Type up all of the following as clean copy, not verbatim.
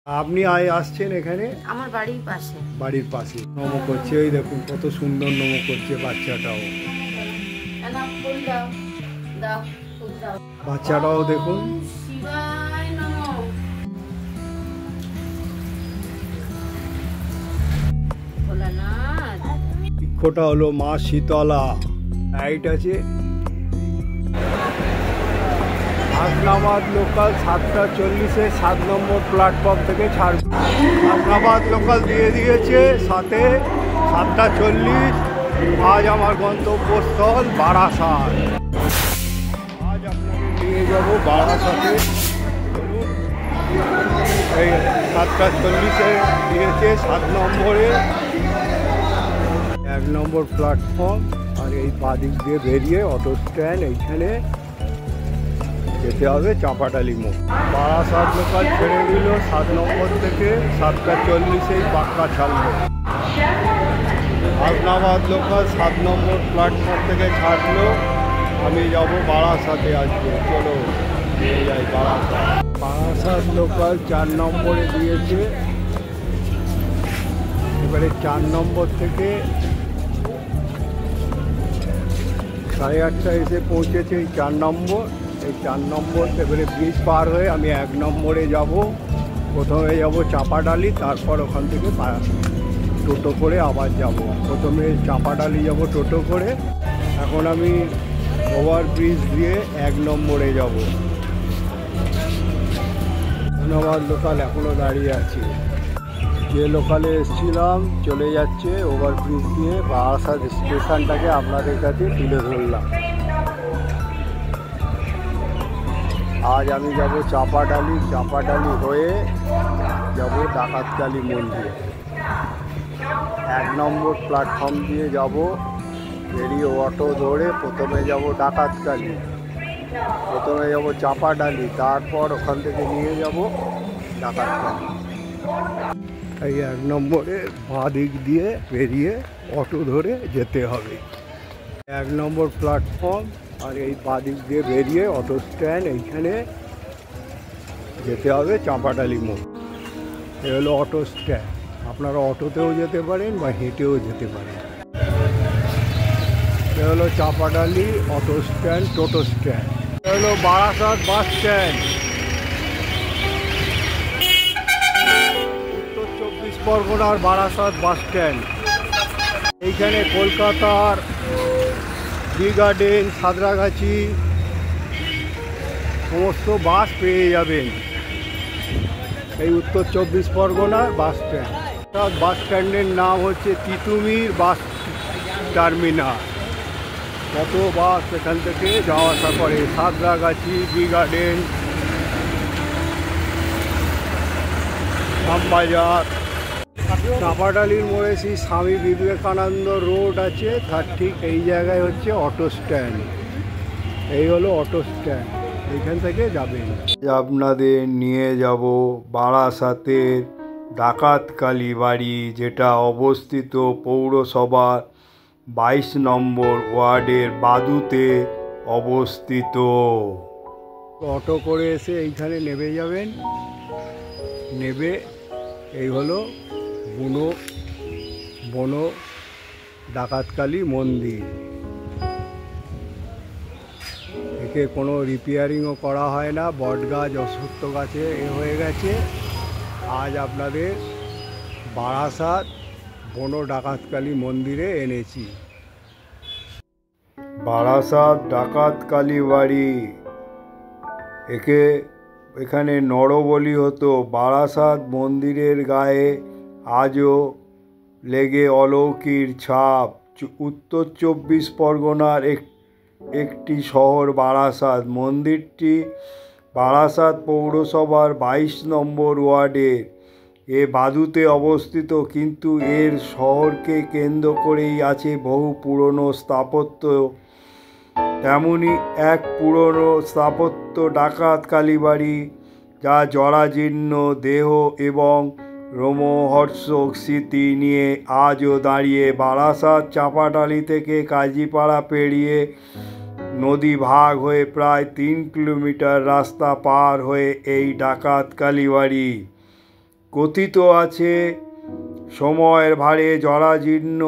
আপনি আসছেন এখানে? আমার বাড়ির পাশে। বাড়ির পাশে নম করছে, এই দেখুন কত সুন্দর নম করছে বাচ্চাটাও। বাচ্চাটাও দেখুন। বৃক্ষটা হলো মা শীতলা। লাইট আছে। হাসনাবাদ লোকাল 7:40-এ 7 নম্বর প্ল্যাটফর্ম থেকে ছাড়বে। হাসনাবাদ লোকাল দিয়ে দিয়েছে সাথে 7:40। আজ আমার গন্তব্যস্থল বারাসাত। আজ আপনাকে নিয়ে যাব বারাসাতে। এই 7:40-এ দিয়েছে 7 নম্বরে 1 নম্বর প্ল্যাটফর্ম। আর এই বাদিক দিয়ে বেরিয়ে অটো স্ট্যান্ড, এইখানে যেতে হবে চাপাডালি মোড়। বারাসাত লোকাল ছেড়ে দিল 7 নম্বর থেকে 7:40-এই পাক্কা ছাড়লো। হাসনাবাদ লোকাল 7 নম্বর প্ল্যাটফর্ম থেকে ছাড়লো। আমি যাব বারাসাতে আজকে। চলো নিয়ে যাই বারাসাত। বারাসাত লোকাল 4 নম্বরে দিয়েছে। এবারে 4 নম্বর থেকে 8:30 এসে পৌঁছেছে এই 4 নম্বর। এই 4 নম্বর এবারে ব্রিজ পার হয়ে আমি 1 নম্বরে যাব। প্রথমে যাব চাপাডালি, তারপর ওখান থেকে টোটো করে আবার যাব। প্রথমে চাপাডালি যাব টোটো করে। এখন আমি ওভারব্রিজ দিয়ে 1 নম্বরে যাব। ধন্যবাদ লোকাল এখনও দাঁড়িয়ে আছি। যে লোকালে এসেছিলাম চলে যাচ্ছে ওভারব্রিজ দিয়ে। বারাসাত স্টেশনটাকে আপনাদের কাছে তুলে ধরলাম। আজ আমি যাব চাপাডালি। চাপাডালি হয়ে যাব ডাকাতকালী মন্দির। 1 নম্বর প্ল্যাটফর্ম দিয়ে যাব। বেরিয়ে অটো ধরে প্রথমে যাব ডাকাতকালী, প্রথমে যাব চাপাডালি, তারপর ওখান থেকে নিয়ে যাব ডাকাতকালী। এই 1 নম্বরের বাঁ দিক দিয়ে বেরিয়ে অটো ধরে যেতে হবে। 1 নম্বর প্ল্যাটফর্ম আর এই বাঁ দিক দিয়ে বেরিয়ে অটো স্ট্যান্ড, এইখানে যেতে হবে চাপাডালি মোড়। এ হলো অটো স্ট্যান্ড। আপনারা অটোতেও যেতে পারেন বা হেঁটেও যেতে পারেন। এ হলো চাপাডালি অটো স্ট্যান্ড, টোটো স্ট্যান্ড। এ হলো বারাসাত বাস স্ট্যান্ড। উত্তর 24 পরগনার বারাসাত বাস স্ট্যান্ড। এইখানে কলকাতার বি গার্ডেন, সাঁতরাগাছি সমস্ত বাস পেয়ে যাবেন। এই উত্তর 24 পরগনার বাস স্ট্যান্ড। বাস স্ট্যান্ডের নাম হচ্ছে তিতুমির বাস টার্মিনাল। কত বাস এখান থেকে যাওয়া আসা করে। Santragachi, B garden, Rambazar. চাপাডালির মোড়ে সেই স্বামী বিবেকানন্দ রোড আছে, তার ঠিক এই জায়গায় হচ্ছে অটো স্ট্যান্ড। এই হলো অটো স্ট্যান্ড, এইখান থেকে যাবেন। আপনাদের নিয়ে যাব বারাসাতের ডাকাতকালী বাড়ি, যেটা অবস্থিত পৌরসভার 22 নম্বর ওয়ার্ডের বাদুতে অবস্থিত। অটো করে এসে এইখানে নেমে যাবেন। নেবে এই হলো বনো ডাকাতকালী মন্দির। একে কোনো রিপেয়ারিংও করা হয় না। বট গাছ, অশ্বত্থ গাছে হয়ে গেছে। আজ আপনাদের বারাসাত বনো ডাকাতকালী মন্দিরে এনেছি। বারাসাত ডাকাতকালী বাড়ি, এখানে নরবলি হতো। বারাসাত মন্দিরের গায়ে আজও লেগে অলৌকিক ছাপ। উত্তর 24 পরগনার একটি শহর বারাসাত। মন্দিরটি বারাসাত পৌরসভার 22 নম্বর ওয়ার্ডের বাদুতে অবস্থিত, কিন্তু এর শহরকে কেন্দ্র করেই আছে বহু পুরনো স্থাপত্য। তেমনই এক পুরনো স্থাপত্য ডাকাতকালী বাড়ি, যা জরাজীর্ণ দেহ এবং রোমহর্ষক স্মৃতি নিয়ে আজও দাঁড়িয়ে। বারাসাত চাপাডালি থেকে কাজীপাড়া পেরিয়ে নদী ভাগ হয়ে প্রায় 3 কিলোমিটার রাস্তা পার হয়ে এই ডাকাতকালী বাড়ি। কথিত আছে সময়ের ভারে জরাজীর্ণ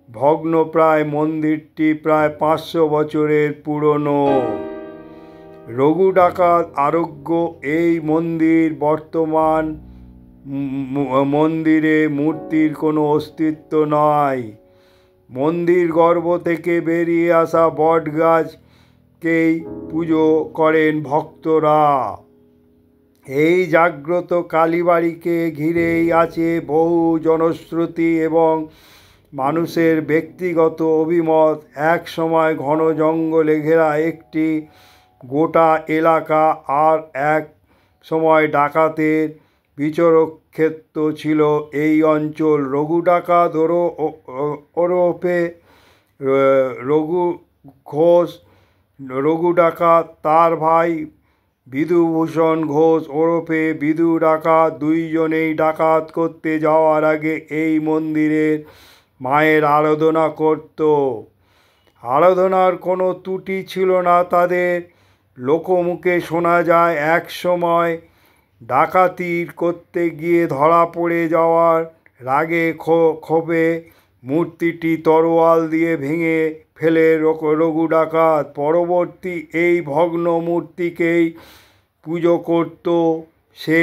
ভগ্নপ্রায় মন্দিরটি প্রায় 500 বছরের পুরনো। রঘু ডাকাত আরোগ্য এই মন্দির বর্তমান মন্দিরে মূর্তির কোনো অস্তিত্ব নয়। মন্দির গর্ভ থেকে বেরিয়ে আসা বট গাছকেই পুজো করেন ভক্তরা। এই জাগ্রত কালীবাড়িকে ঘিরেই আছে বহু জনশ্রুতি এবং মানুষের ব্যক্তিগত অভিমত। এক সময় ঘন জঙ্গলে ঘেরা একটি গোটা এলাকা, আর এক সময় ডাকাতের বিচরক্ষেত্র ছিল এই অঞ্চল। রঘু ডাকাত ওরফে রঘু ঘোষ, রঘু ডাকাত, তার ভাই বিধুভূষণ ঘোষ ওরফে বিধু ডাকাত, দুইজনেই ডাকাত করতে যাওয়ার আগে এই মন্দিরের মায়ের আরাধনা করত। আরাধনার কোনো ত্রুটি ছিল না তাদের। লোকমুখে শোনা যায় এক সময় ডাকাতি করতে গিয়ে ধরা পড়ে যাওয়ার রাগে ক্ষোভে মূর্তিটি তরোয়াল দিয়ে ভেঙে ফেলে রঘু ডাকাত। পরবর্তী এই ভগ্ন মূর্তিকেই পুজো করত সে।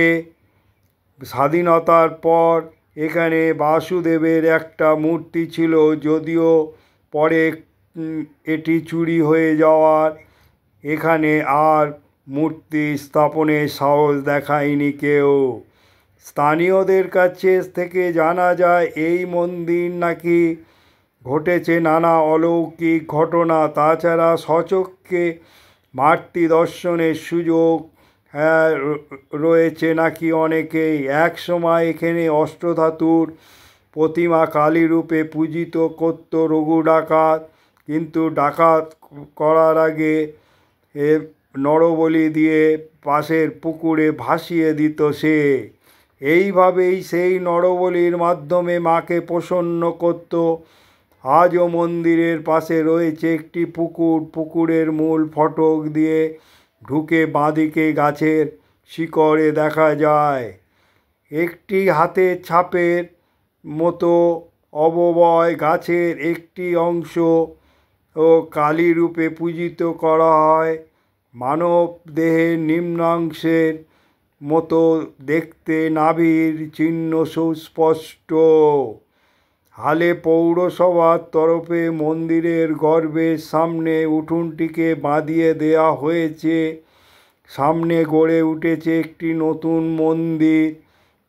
স্বাধীনতার পর এখানে বাসুদেবের একটা মূর্তি ছিল, যদিও পরে এটি চুরি হয়ে যাওয়ার এখানে আর মূর্তি স্থাপনের সাহস দেখায়নি কেউ। স্থানীয়দের কাছে থেকে জানা যায় এই মন্দির নাকি ঘটেছে নানা অলৌকিক ঘটনা। তাছাড়া স্বচক্ষে মাতৃ দর্শনের সুযোগ রয়েছে নাকি অনেকেই। এক সময় এখানে অষ্টধাতুর প্রতিমা কালী রূপে পূজিত করত রঘু ডাকাত, কিন্তু ডাকাত করার আগে নরবলি দিয়ে পাশের পুকুরে ভাসিয়ে দিত সে। এইভাবেই সেই নরবলির মাধ্যমে মাকে প্রসন্ন করত। আজও মন্দিরের পাশে রয়েছে একটি পুকুর। পুকুরের মূল ফটক দিয়ে ঢুকে বাঁদিকে গাছের শিকড়ে দেখা যায় একটি হাতের ছাপের মতো অবয়ব। গাছের একটি অংশ ও কালী রূপে পূজিত করা হয়। মানব দেহের নিম্নাংশের মতো দেখতে, নাভির চিহ্ন সুস্পষ্ট। হালে পৌরসভার তরফে মন্দিরের গর্ভের সামনে উঠোনটিকে বাঁধিয়ে দেওয়া হয়েছে। সামনে গড়ে উঠেছে একটি নতুন মন্দির।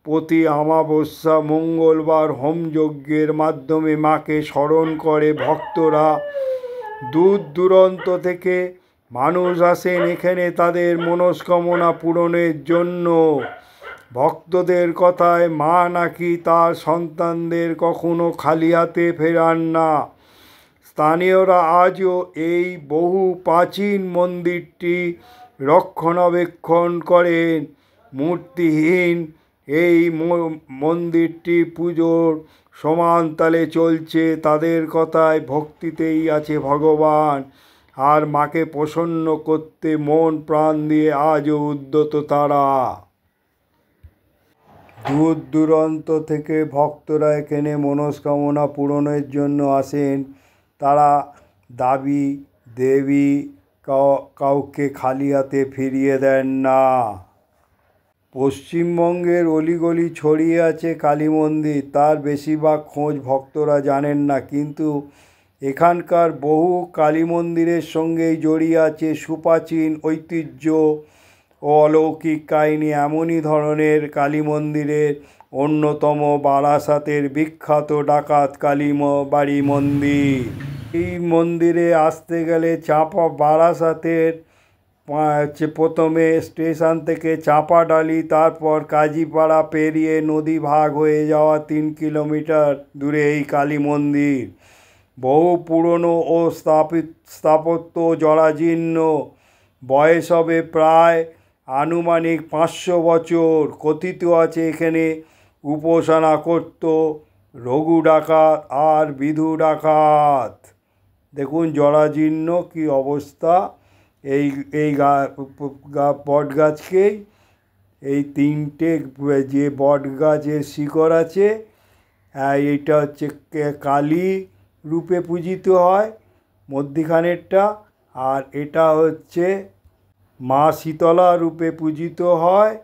প্রতি অমাবস্যা মঙ্গলবার হোমযজ্ঞের মাধ্যমে মাকে স্মরণ করে ভক্তরা। দূর দূরান্ত থেকে মানুষ আসেন এখানে তাদের মনস্কামনা পূরণের জন্য। ভক্তদের কথায় মা নাকি তার সন্তানদের কখনো খালি হাতে ফেরান না। স্থানীয়রা আজও এই বহু প্রাচীন মন্দিরটি রক্ষণাবেক্ষণ করেন। মূর্তিহীন এই মন্দিরটি পুজোর সমান তালে চলছে। তাদের কথায় ভক্তিতেই আছে ভগবান, আর মাকে প্রসন্ন করতে মন প্রাণ দিয়ে আজও উদ্যত তারা। দূর দূরান্ত থেকে ভক্তরা এখানে মনস্কামনা পূরণের জন্য আসেন। তারা দাবি দেবী কাউকে খালি হাতে ফিরিয়ে দেন না। পশ্চিমবঙ্গের অলিগলি ছড়িয়ে আছে কালী মন্দির, তার বেশিরভাগ খোঁজ ভক্তরা জানেন না। কিন্তু এখানকার বহু কালী মন্দিরের সঙ্গেই জড়িয়ে আছে সুপ্রাচীন ঐতিহ্য ও অলৌকিক কাহিনী। এমনই ধরনের কালী মন্দিরের অন্যতম বারাসাতের বিখ্যাত ডাকাত কালী বাড়ি মন্দির। এই মন্দিরে আসতে গেলে বারাসাতের প্রথমে স্টেশন থেকে চাঁপাডালি, তারপর কাজীপাড়া পেরিয়ে নদী ভাগ হয়ে যাওয়া 3 কিলোমিটার দূরে এই কালী মন্দির। বহু পুরনো ও স্থাপত্য জরাজীর্ণ, বয়স হবে প্রায় আনুমানিক 500 বছর। কথিত আছে এখানে উপাসনা করত রঘু ডাকাত আর বিধু ডাকাত। দেখুন জরাজীর্ণ কি অবস্থা। এই বট গাছকেই এই তিনটে যে বট গাছের শিকড় আছে, এইটা হচ্ছে কালী রূপে পূজিত হয় মধ্যিখানেরটা, আর এটা হচ্ছে মা শীতলা রূপে পূজিত হয়,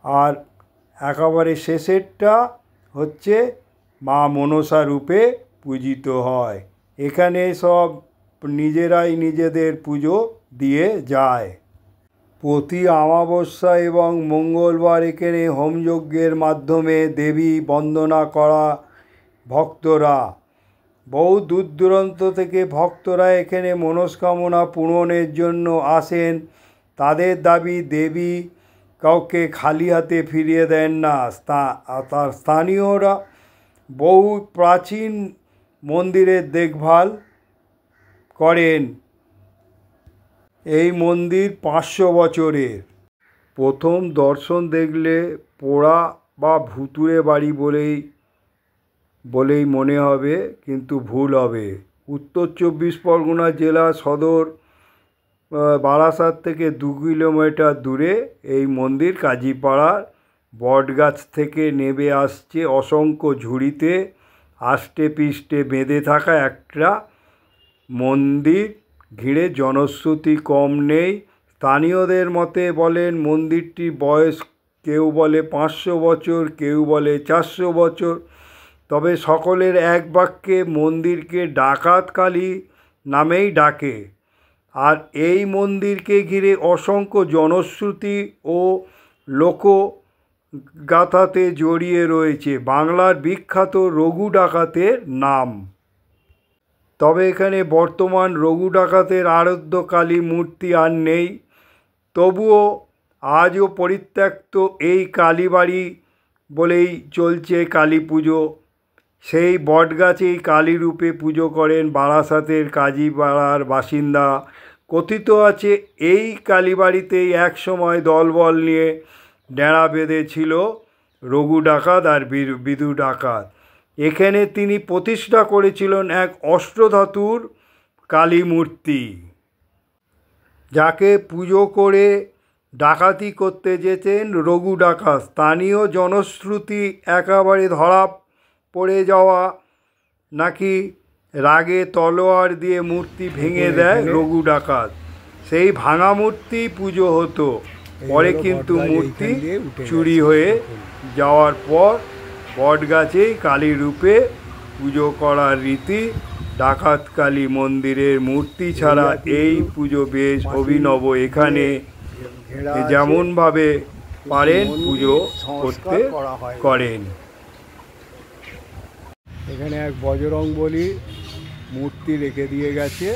আর একেবারে শেষেরটা হচ্ছে মা মনসা রূপে পূজিত হয়। এখানে সব নিজেরাই নিজেদের পুজো দিয়ে যায়। প্রতি অমাবস্যা এবং মঙ্গলবার এখানে হোমযজ্ঞের মাধ্যমে দেবী বন্দনা করা ভক্তরা, বহু দূর দূরান্ত থেকে ভক্তরা এখানে মনস্কামনা পূরণের জন্য আসেন। তাদের দাবি দেবী কাউকে খালি হাতে ফিরিয়ে দেন না। তার স্থানীয়রা বহু প্রাচীন মন্দিরের দেখভাল করেন। এই মন্দির 500 বছরের। প্রথম দর্শন দেখলে পোড়া বা ভুতুড়ে বাড়ি বলেই মনে হবে, কিন্তু ভুল হবে। উত্তর 24 পরগনা জেলা সদর বারাসাত থেকে 2 কিলোমিটার দূরে এই মন্দির। কাজীপাড়ার বটগাছ থেকে নেমে আসছে অসংখ্য ঝুড়িতে আষ্টে পৃষ্ঠে বেঁধে থাকা একটা মন্দির ঘিরে জনশ্রুতি কম নেই। স্থানীয়দের মতে বলেন মন্দিরটির বয়স কেউ বলে 500 বছর, কেউ বলে 400 বছর। তবে সকলের এক বাক্যে মন্দিরকে ডাকাত কালী নামেই ডাকে। আর এই মন্দিরকে ঘিরে অসংখ্য জনশ্রুতি ও লোকগাথাতে জড়িয়ে রয়েছে বাংলার বিখ্যাত রঘু ডাকাতের নাম। তবে এখানে বর্তমান রঘু ডাকাতের আরাধ্য কালী মূর্তি আর নেই। তবুও আজও পরিত্যক্ত এই কালীবাড়ি বলেই চলছে কালী পুজো। সেই বটগাছেই কালী রূপে পুজো করেন বারাসাতের কাজীপাড়ার বাসিন্দা। কথিত আছে এই কালীবাড়িতেই এক সময় দলবল নিয়ে ডেরা বেঁধেছিল রঘু ডাকাত আর বিদু ডাকাত। এখানে তিনি প্রতিষ্ঠা করেছিলেন এক অষ্টধাতুর কালী মূর্তি, যাকে পুজো করে ডাকাতি করতে যেতেন রঘু ডাকাত। স্থানীয় জনশ্রুতি একেবারে ধরা পড়ে যাওয়া নাকি রাগে তলোয়ার দিয়ে মূর্তি ভেঙে দেয় রঘু ডাকাত। সেই ভাঙা মূর্তি পুজো হতো। পরে কিন্তু মূর্তি চুরি হয়ে যাওয়ার পর বটগাছেই কালী রূপে পুজো করার রীতি। ডাকাত কালী মন্দিরের মূর্তি ছাড়া এই পুজো বেশ অভিনব। এখানে যেমনভাবে পারেন পুজো করতে করেন। এখানে এক বজরংবলী মূর্তি রেখে দিয়ে গেছে,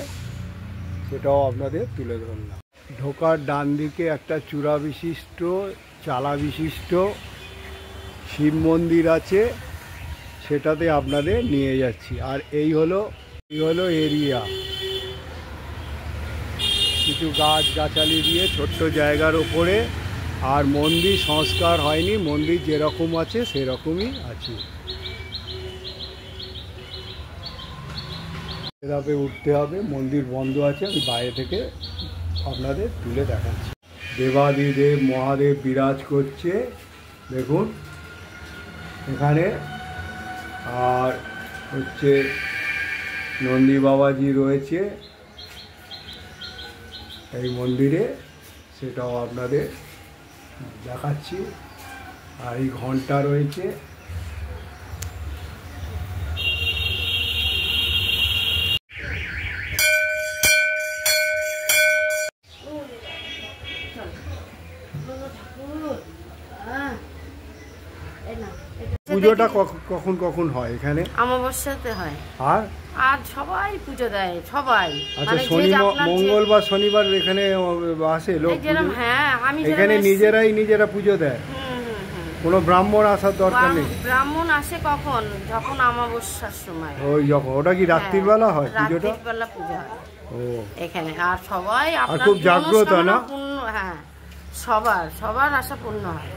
সেটাও আপনাদের তুলে ধরলাম। ঢোকার ডান দিকে একটা চূড়া বিশিষ্ট চালা বিশিষ্ট শিব মন্দির আছে, সেটাতে আপনাদের নিয়ে যাচ্ছি। আর এই হলো এরিয়া, কিছু গাছগাছালি দিয়ে ছোট্ট জায়গার ওপরে। আর মন্দির সংস্কার হয়নি, মন্দির যেরকম আছে সেরকমই আছে। ধাপে উঠতে হবে, মন্দির বন্ধ আছে, আমি বাইরে থেকে আপনাদের তুলে দেখাচ্ছি। দেবাদিদেব মহাদেব বিরাজ করছে দেখুন এখানে। আর হচ্ছে নন্দী বাবাজি রয়েছে এই মন্দিরে, সেটাও আপনাদের দেখাচ্ছি। আর এই ঘন্টা রয়েছে। পুজোটা কখন কখন হয় এখানে? অমাবস্যাতে হয়। আর আর সবাই পুজো দেয়, সবাই। আচ্ছা, মঙ্গলবার শনিবার এখানে আসে লোক? হ্যাঁ, আমি এখানে নিজেরা পুজো দেয়, কোনো ব্রাহ্মণ আসার দরকার নেই? ব্রাহ্মণ আসে কখন? যখন অমাবস্যার সময়। ওই যখন, ওটা কি রাত্রির বেলা হয় পুজোটা? রাত্রির বেলা পুজো হয় ও এখানে। আর সবাই আপনার খুব জাগ্রত না? হ্যাঁ, সবার আশা পূর্ণ হয়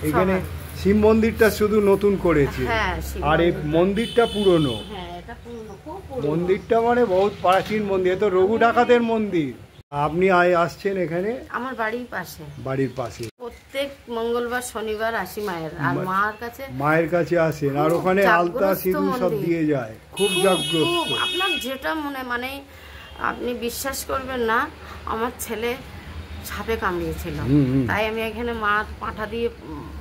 এখানে। শিব মন্দিরটা শুধু নতুন করেছে, হ্যাঁ, আর এই মন্দিরটা পুরনো। হ্যাঁ, এটা পুরনো, খুব পুরনো মন্দিরটা মানে বহুত প্রাচীন মন্দির। তো রঘু ডাকাতের মন্দির। আপনি আসছেন এখানে? আমার বাড়ির পাশে। বাড়ির পাশে প্রত্যেক মঙ্গলবার শনিবার আসি মায়ের আর মায়ের কাছে আসেন, আর ওখানে আলতা সিঁদুর সব দিয়ে যায়। খুব জাগ্রত। আপনার যেটা মানে আপনি বিশ্বাস করবেন না, আমার ছেলে সাপে কামড়িয়েছিল, তাই আমি এখানে মার পাঁঠা দিয়ে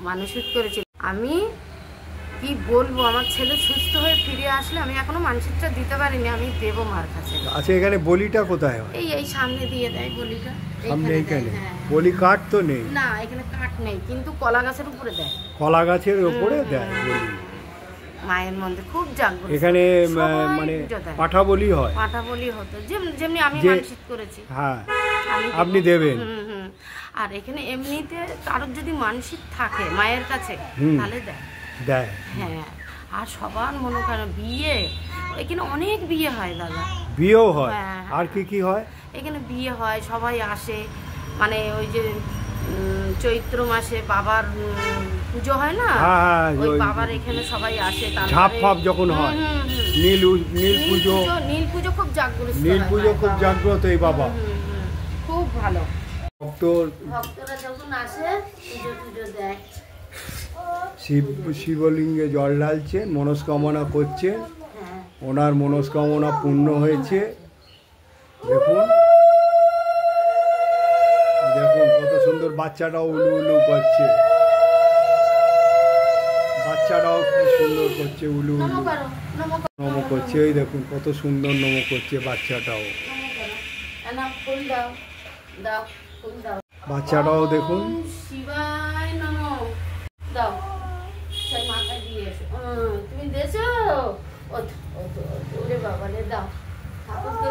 মানসিক করেছি। আমি কি বলবো, আমার ছেলে সুস্থ হয়ে ফিরে আসলে আমি এখনো মানসিকটা দিতে পারিনি, আমি দেবো মার কাছে। আচ্ছা, এখানে বলিটা কোথায় হয়? এই সামনে দিয়ে দেয় বলিটা। সামনে এইখানে বলি কাঠ তো নেই? না, এখানে কাঠ নেই, কিন্তু কলা গাছের উপরে দেয়। কলা গাছের উপরে দেয় বলি। মায়ের মন্দির খুব জাগ্রত এখানে, মানে পাঁঠা বলি হয়? পাঁঠা বলি হতো, যেমনি আমি মানসিক করেছি। হ্যাঁ, আপনি দেবেন। আর এখানে এমনিতে কারোর যদি মানসিক থাকে মায়ের কাছে তাহলে দেয়। হ্যাঁ, আর সবার মনে করেন বিয়ে, এখানে অনেক বিয়ে হয় দাদা। বিয়েও হয়? আর কি হয় এখানে? বিয়ে হয়, সবাই আসে, মানে ওই যে চৈত্র মাসে বাবার পুজো হয় না, ওই বাবার এখানে সবাই আসে। ঝাপ ফাপ যখন হয়, নীল পুজো খুব জাগ্রত। নীল পুজো খুব জাগ্রত এই বাবা, খুব ভালো। ভক্তরা যখন আসে পুজো দেয়। শিবলিঙ্গে জল ঢালছেন, মনস্কামনা করছেন, ওনার মনস্কামনা পূর্ণ হয়েছে। দেখুন কত সুন্দর, বাচ্চাটাও উলু উলু করছে, বাচ্চাটাও কি সুন্দর করছে, উলু উলু নম করছে। এই দেখুন কত সুন্দর নম করছে বাচ্চাটাও। বাচ্চাটাও দেখুন। শিবায় নমঃ দাও, সেই মাথায় দিয়ে এসো। তুমি দেছো? ওরে বাবা রে, দাও ঠাকুরকে।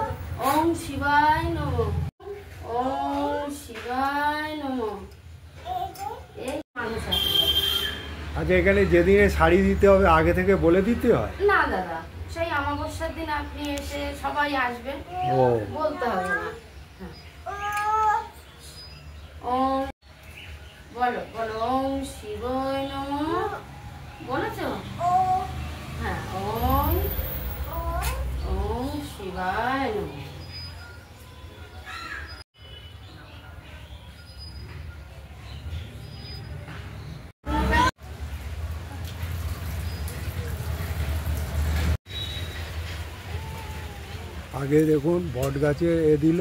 ওম শিবায় নমঃ, ওম শিবায় নমঃ। এই মানুষ আছে। আচ্ছা, এখানে যেদিনে শাড়ি দিতে হবে আগে থেকে বলে দিতে হয়? না দাদা, সেই অমাবস্যার দিন আপনি এসে সবাই আসবেন, বলতে হবে না। ওম বলো ওম শিবায় নমঃ। বলেছ? হ্যাঁ, ওম শিবায় নমঃ। আগে দেখুন বট গাছে দিল।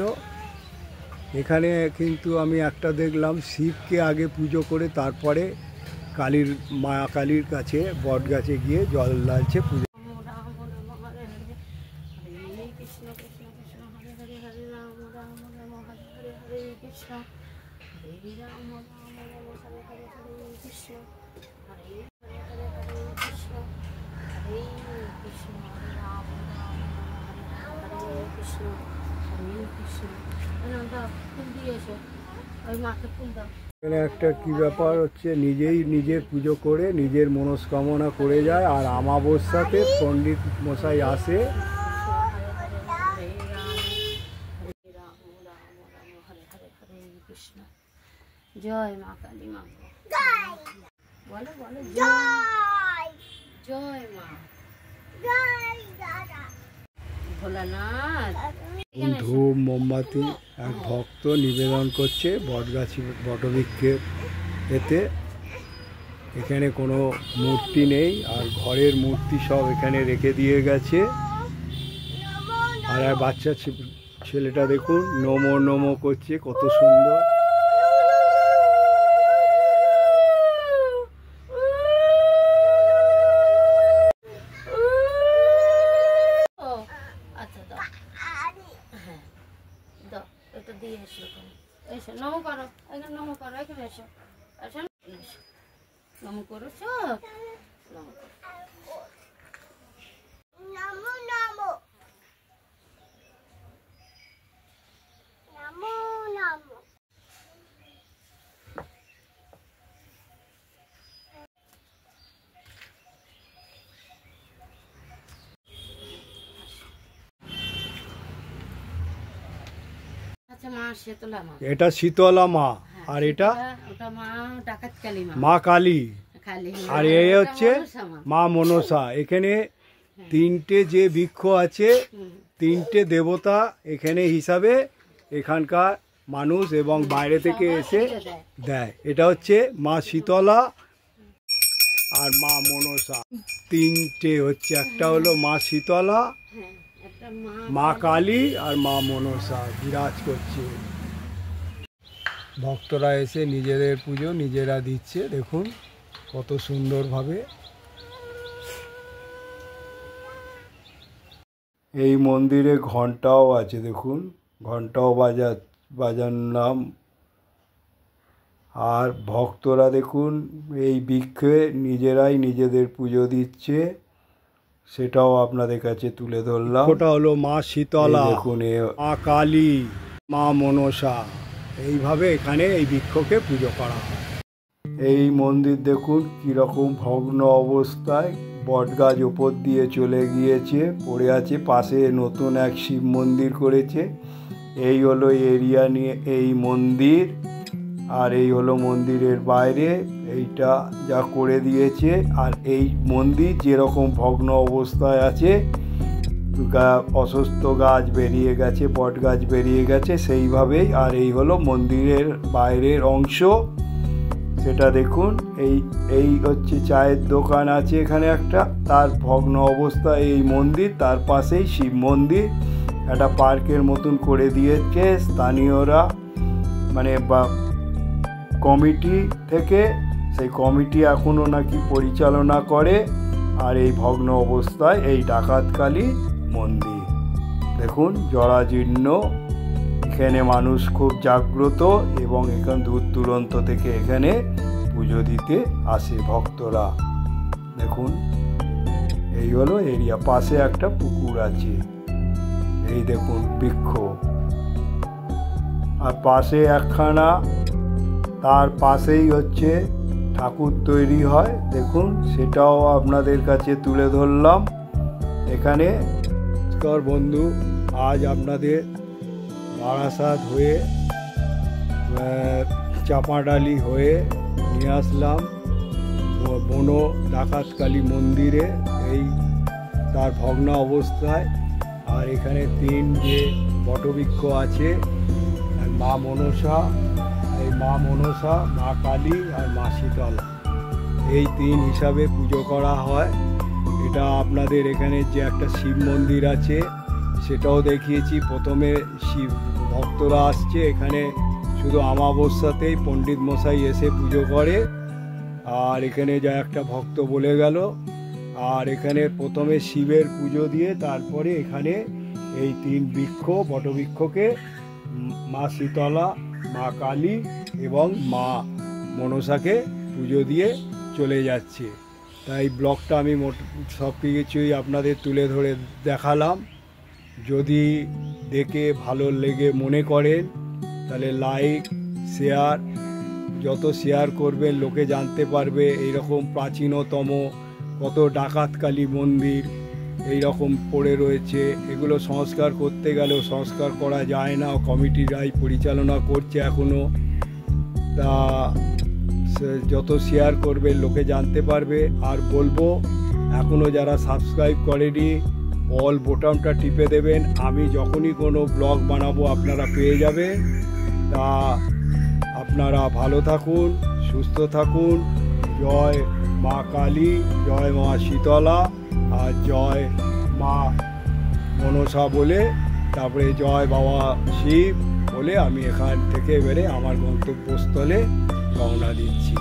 এখানে কিন্তু আমি একটা দেখলাম, শিবকে আগে পুজো করে তারপরে মা কালীর কাছে বট গাছে গিয়ে জল ঢালছে পুজো। এখানে একটা কি ব্যাপার হচ্ছে, নিজেই নিজের পুজো করে নিজের মনস্কামনা করে যায়, আর অমাবস্যাতে পণ্ডিত মশাই আসে। জয় মা কালী মা, বলো জয় জয় মা, ভোলানাথ। ধূপ মোমবাতি এক ভক্ত নিবেদন করছে বটবৃক্ষের এতে। এখানে কোনো মূর্তি নেই, আর ঘরের মূর্তি সব এখানে রেখে দিয়ে গেছে। আর বাচ্চা ছেলেটা দেখুন নমো নমো করছে, কত সুন্দর। নম করো, এখানে নম করো, এখানে এসো, নম করো সব, নম করো। এটা শীতলা মা, আর এটা মা কালী, আর এই হচ্ছে মা মনসা। এখানে তিনটে যে বৃক্ষ আছে, তিনটে দেবতা এখানে হিসাবে এখানকার মানুষ এবং বাইরে থেকে এসে দেয়। এটা হচ্ছে মা শীতলা আর মা মনসা, তিনটে হচ্ছে। একটা হলো মা শীতলা, মা কালী আর মা মনসা বিরাজ করছে। ভক্তরা এসে নিজেদের পুজো নিজেরা দিচ্ছে, দেখুন কত সুন্দরভাবে। এই মন্দিরে ঘন্টাও আছে, দেখুন ঘন্টাও বাজালাম। আর ভক্তরা দেখুন এই বৃক্ষে নিজেরাই নিজেদের পুজো দিচ্ছে, সেটাও আপনাদের কাছে তুলে ধরলাম। ওটা হলো মা শীতলা, দেখুন মা কালী, মা মনসা, এইভাবে এখানে এই বৃক্ষকে পুজো করা হয়। এই মন্দির দেখুন কীরকম ভগ্ন অবস্থায়, বটগাছ ওপর দিয়ে চলে গিয়েছে, পড়ে আছে। পাশে নতুন এক শিব মন্দির করেছে। এই হলো এরিয়া নিয়ে এই মন্দির, আর এই হলো মন্দিরের বাইরে এইটা যা করে দিয়েছে। আর এই মন্দির যেরকম ভগ্ন অবস্থায় আছে, অসুস্থ গাছ বেরিয়ে গেছে, বট গাছ বেরিয়ে গেছে সেইভাবেই। আর এই হলো মন্দিরের বাইরের অংশ, সেটা দেখুন। এই হচ্ছে চায়ের দোকান আছে এখানে একটা, তার ভগ্ন অবস্থায় এই মন্দির, তার পাশেই শিব মন্দির। একটা পার্কের মতন করে দিয়েছে স্থানীয়রা, মানে বা কমিটি থেকে। সেই কমিটি এখনও নাকি পরিচালনা করে। আর এই ভগ্ন অবস্থায় এই ডাকাতকালী মন্দির দেখুন, জরাজীর্ণ। এখানে মানুষ খুব জাগ্রত এবং এখান দূর দূরান্ত থেকে এখানে পুজো দিতে আসে ভক্তরা। দেখুন এই হলো এরিয়া, পাশে একটা পুকুর আছে, এই দেখুন বৃক্ষ। আর পাশে একখানা, তার পাশেই হচ্ছে ঠাকুর তৈরি হয়, দেখুন সেটাও আপনাদের কাছে তুলে ধরলাম। এখানে নমস্কার বন্ধু, আজ আপনাদের বারাসাত হয়ে চাপাডালি হয়ে নিয়ে আসলাম বনো ডাকাতকালী মন্দিরে, এই তার ভগ্ন অবস্থায়। আর এখানে তিন যে বটবৃক্ষ আছে, মা মনসা, এই মা মনসা, মা কালী আর মা শীতলা, এই তিন হিসাবে পুজো করা হয়। এটা আপনাদের এখানে যে একটা শিব মন্দির আছে সেটাও দেখিয়েছি। প্রথমে শিব ভক্তরা আসছে এখানে, শুধু অমাবস্যাতেই পণ্ডিত মশাই এসে পুজো করে। আর এখানে যা একটা ভক্ত বলে গেল। আর এখানে প্রথমে শিবের পুজো দিয়ে তারপরে এখানে এই তিন বৃক্ষ বটবৃক্ষকে মা শীতলা, মা কালী এবং মা মনসাকে পুজো দিয়ে চলে যাচ্ছে। তাই ব্লগটা আমি সব কিছুই আপনাদের তুলে ধরে দেখালাম। যদি দেখে ভালো লেগে মনে করেন তাহলে লাইক শেয়ার, যত শেয়ার করবেন লোকে জানতে পারবে এইরকম প্রাচীনতম কত ডাকাতকালী মন্দির এইরকম পড়ে রয়েছে। এগুলো সংস্কার করতে গেলেও সংস্কার করা যায় না, কমিটিরাই পরিচালনা করছে এখনও। তা যত শেয়ার করবে লোকে জানতে পারবে। আর বলবো এখনও যারা সাবস্ক্রাইব করেনি অল বোতামটা টিপে দেবেন, আমি যখনই কোনো ব্লগ বানাবো আপনারা পেয়ে যাবেন। তা আপনারা ভালো থাকুন, সুস্থ থাকুন। জয় মা কালী, জয় মা শীতলা আর জয় মা মনসা বলে, তারপরে জয় বাবা শিব বলে আমি এখান থেকে বেরে আমার গন্তব্যস্থলে রওনা দিচ্ছি।